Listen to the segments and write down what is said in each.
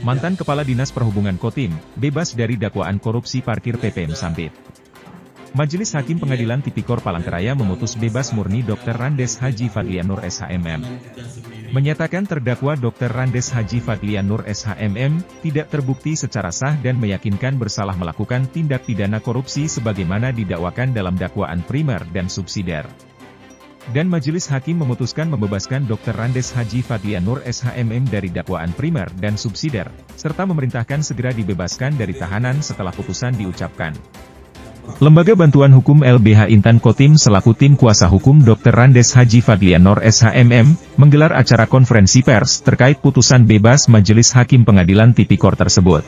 Mantan Kepala Dinas Perhubungan Kotim, bebas dari dakwaan korupsi parkir PPM Sampit. Majelis Hakim Pengadilan Tipikor Palangkaraya memutus bebas murni Dr. Randes Haji Fadlian Nur SHMM. Menyatakan terdakwa Dr. Randes Haji Fadlian Nur SHMM tidak terbukti secara sah dan meyakinkan bersalah melakukan tindak pidana korupsi sebagaimana didakwakan dalam dakwaan primer dan subsidiar. Dan Majelis Hakim memutuskan membebaskan Dr. Randes Haji Fadlian Nur SHMM dari dakwaan primer dan subsidiar, serta memerintahkan segera dibebaskan dari tahanan setelah putusan diucapkan. Lembaga Bantuan Hukum LBH Intan Kotim selaku tim kuasa hukum Dr. Randes Haji Fadlian Nur SHMM, menggelar acara konferensi pers terkait putusan bebas Majelis Hakim Pengadilan Tipikor tersebut.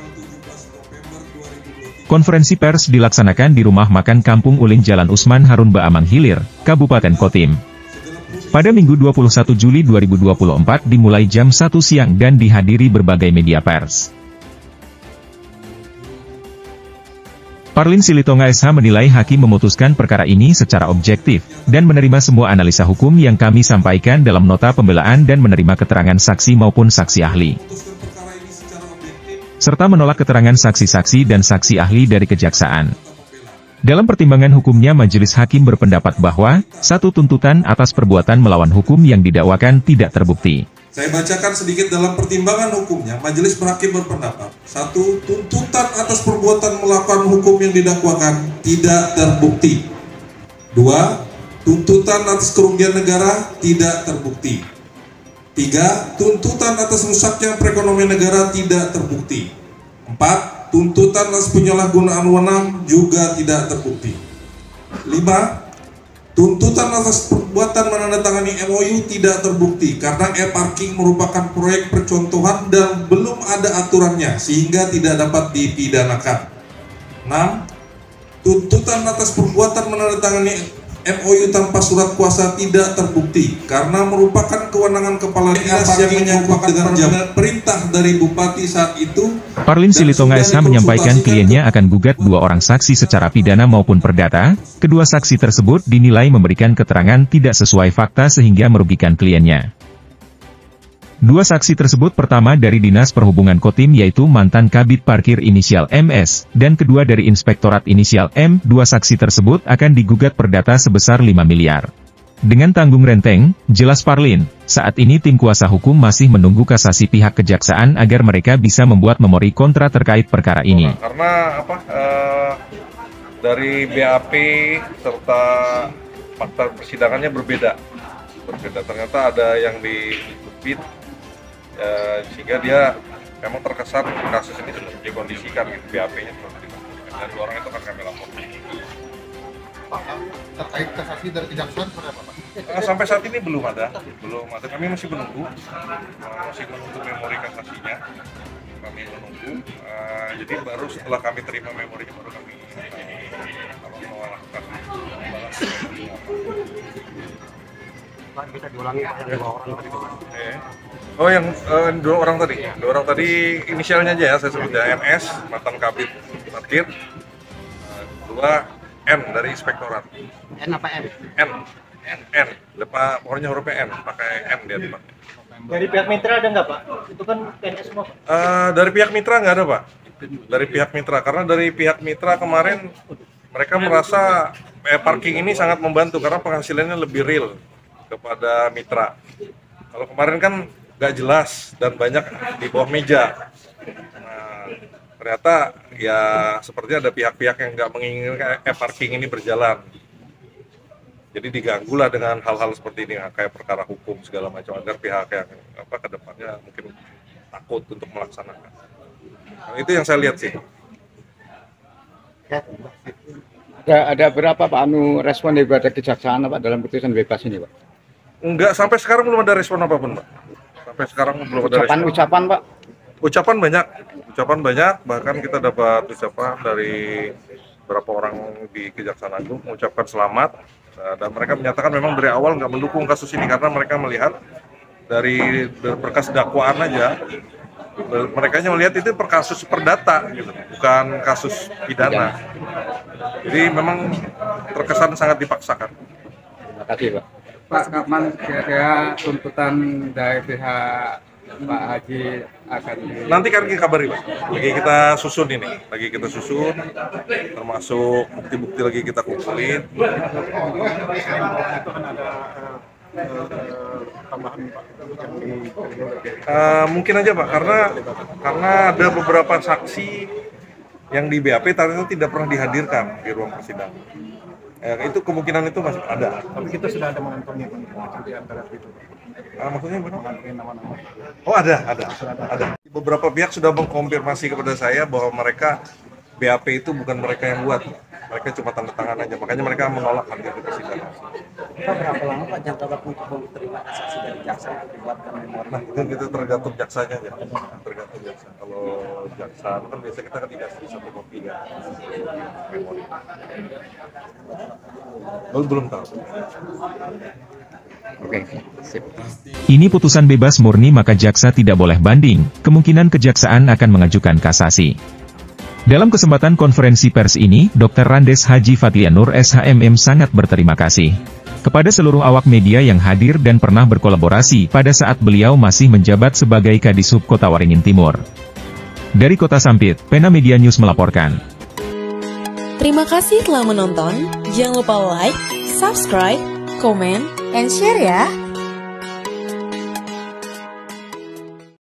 Konferensi pers dilaksanakan di Rumah Makan Kampung Ulin Jalan Usman Harun Baamang Hilir, Kabupaten Kotim. Pada Minggu 21 Juli 2024 dimulai jam 1 siang dan dihadiri berbagai media pers. Parlin Silitonga SH menilai hakim memutuskan perkara ini secara objektif, dan menerima semua analisa hukum yang kami sampaikan dalam nota pembelaan dan menerima keterangan saksi maupun saksi ahli. Serta menolak keterangan saksi-saksi dan saksi ahli dari kejaksaan. Dalam pertimbangan hukumnya Majelis Hakim berpendapat bahwa, satu tuntutan atas perbuatan melawan hukum yang didakwakan tidak terbukti. Saya bacakan sedikit dalam pertimbangan hukumnya, Majelis Hakim berpendapat, satu, tuntutan atas perbuatan melakukan hukum yang didakwakan tidak terbukti. Dua, tuntutan atas kerugian negara tidak terbukti. 3. Tuntutan atas rusaknya perekonomian negara tidak terbukti. 4. Tuntutan atas penyalahgunaan wewenang juga tidak terbukti. 5. Tuntutan atas perbuatan menandatangani MOU tidak terbukti karena e-parking merupakan proyek percontohan dan belum ada aturannya sehingga tidak dapat dipidanakan. 6. Tuntutan atas perbuatan menandatangani MOU tanpa surat kuasa tidak terbukti karena merupakan kewenangan kepala dinas yang menyangkut dengan perintah dari bupati saat itu. Parlin Silitonga SH menyampaikan kliennya akan gugat 2 orang saksi secara pidana maupun perdata. Kedua saksi tersebut dinilai memberikan keterangan tidak sesuai fakta sehingga merugikan kliennya. 2 saksi tersebut pertama dari Dinas Perhubungan Kotim yaitu mantan Kabid Parkir inisial MS, dan kedua dari Inspektorat inisial M. 2 saksi tersebut akan digugat perdata sebesar 5 miliar. Dengan tanggung renteng, jelas Parlin, saat ini tim kuasa hukum masih menunggu kasasi pihak kejaksaan agar mereka bisa membuat memori kontra terkait perkara ini. Karena dari BAP serta fakta persidangannya berbeda. Ternyata ada yang dikutip. Sehingga dia memang terkesan kasus ini sudah dikondisikan gitu, BAP-nya sudah dikondisikan, dan 2 orang itu akan kami laporkan. Pak, terkait kasasi dari kejaksaan seperti apa, Pak? Sampai saat ini belum ada. Kami masih menunggu memori kasasinya. Kami menunggu, jadi baru setelah kami terima memorinya baru kami melakukan Bisa diulangi Pak, yang 2 orang tadi. Oh, yang 2 orang tadi. 2 orang tadi inisialnya aja ya, saya sebut ya, MS, mantan Kabid Parkir. 2 N dari Inspektorat. N apa M? N. Depan pokoknya hurufnya N, pakai N dia depan. Dari pihak mitra ada nggak Pak? Itu kan PNS semua Pak? Dari pihak mitra nggak ada Pak. Dari pihak mitra, karena dari pihak mitra kemarin mereka merasa parking ini sangat membantu karena penghasilannya lebih real kepada mitra. Kalau kemarin kan nggak jelas dan banyak di bawah meja. Nah, ternyata ya sepertinya ada pihak-pihak yang nggak menginginkan parking ini berjalan. Jadi diganggulah dengan hal-hal seperti ini, kayak perkara hukum segala macam, agar pihak yang kedepannya mungkin takut untuk melaksanakan. Nah, itu yang saya lihat sih. Ada berapa Pak respon daripada kejaksaan Pak dalam putusan bebas ini Pak? Enggak, sampai sekarang belum ada respon apapun Pak. Sampai sekarang belum ada respon. Ucapan Pak? Ucapan banyak, bahkan kita dapat ucapan dari beberapa orang di Kejaksaan Agung mengucapkan selamat, dan mereka menyatakan memang dari awal nggak mendukung kasus ini karena mereka melihat dari berkas dakwaan aja, mereka melihat itu kasus perdata, gitu, bukan kasus pidana. Jadi memang terkesan sangat dipaksakan. Terima kasih Pak. Pak, kapan kira-kira tuntutan dari pihak Pak Haji akan Nanti kan kita kabari Pak. Lagi kita susun ini, termasuk bukti-bukti lagi kita kumpulin. Mungkin aja Pak, karena ada beberapa saksi yang di BAP ternyata tidak pernah dihadirkan di ruang persidangan. Itu kemungkinan itu masih ada. Tapi kita sudah ada mengantongi di antara itu. Maksudnya mana? Mengantongi nama-nama. Oh ada. Beberapa pihak sudah mengkonfirmasi kepada saya bahwa mereka BAP itu bukan mereka yang buat, mereka cuma tanda tangan aja. Makanya mereka menolak hadir di persidangan. Pak, berapa lama Pak jangka waktu untuk menerima saksi dari jaksa untuk dibuatkan memori? Nah itu tergantung jaksanya ya. Tergantung jaksa. Kalau jaksa kan biasa kita kan dikasih satu kopi ya. Memori. Belum tahu. Oke, sip. Ini putusan bebas murni maka jaksa tidak boleh banding, kemungkinan kejaksaan akan mengajukan kasasi. Dalam kesempatan konferensi pers ini, Dr. Randes Haji Fatlianur SHMM sangat berterima kasih kepada seluruh awak media yang hadir dan pernah berkolaborasi pada saat beliau masih menjabat sebagai Kadisub Kota Waringin Timur. Dari Kota Sampit, Pena Media News melaporkan. Terima kasih telah menonton, jangan lupa like, subscribe, komen, and share ya!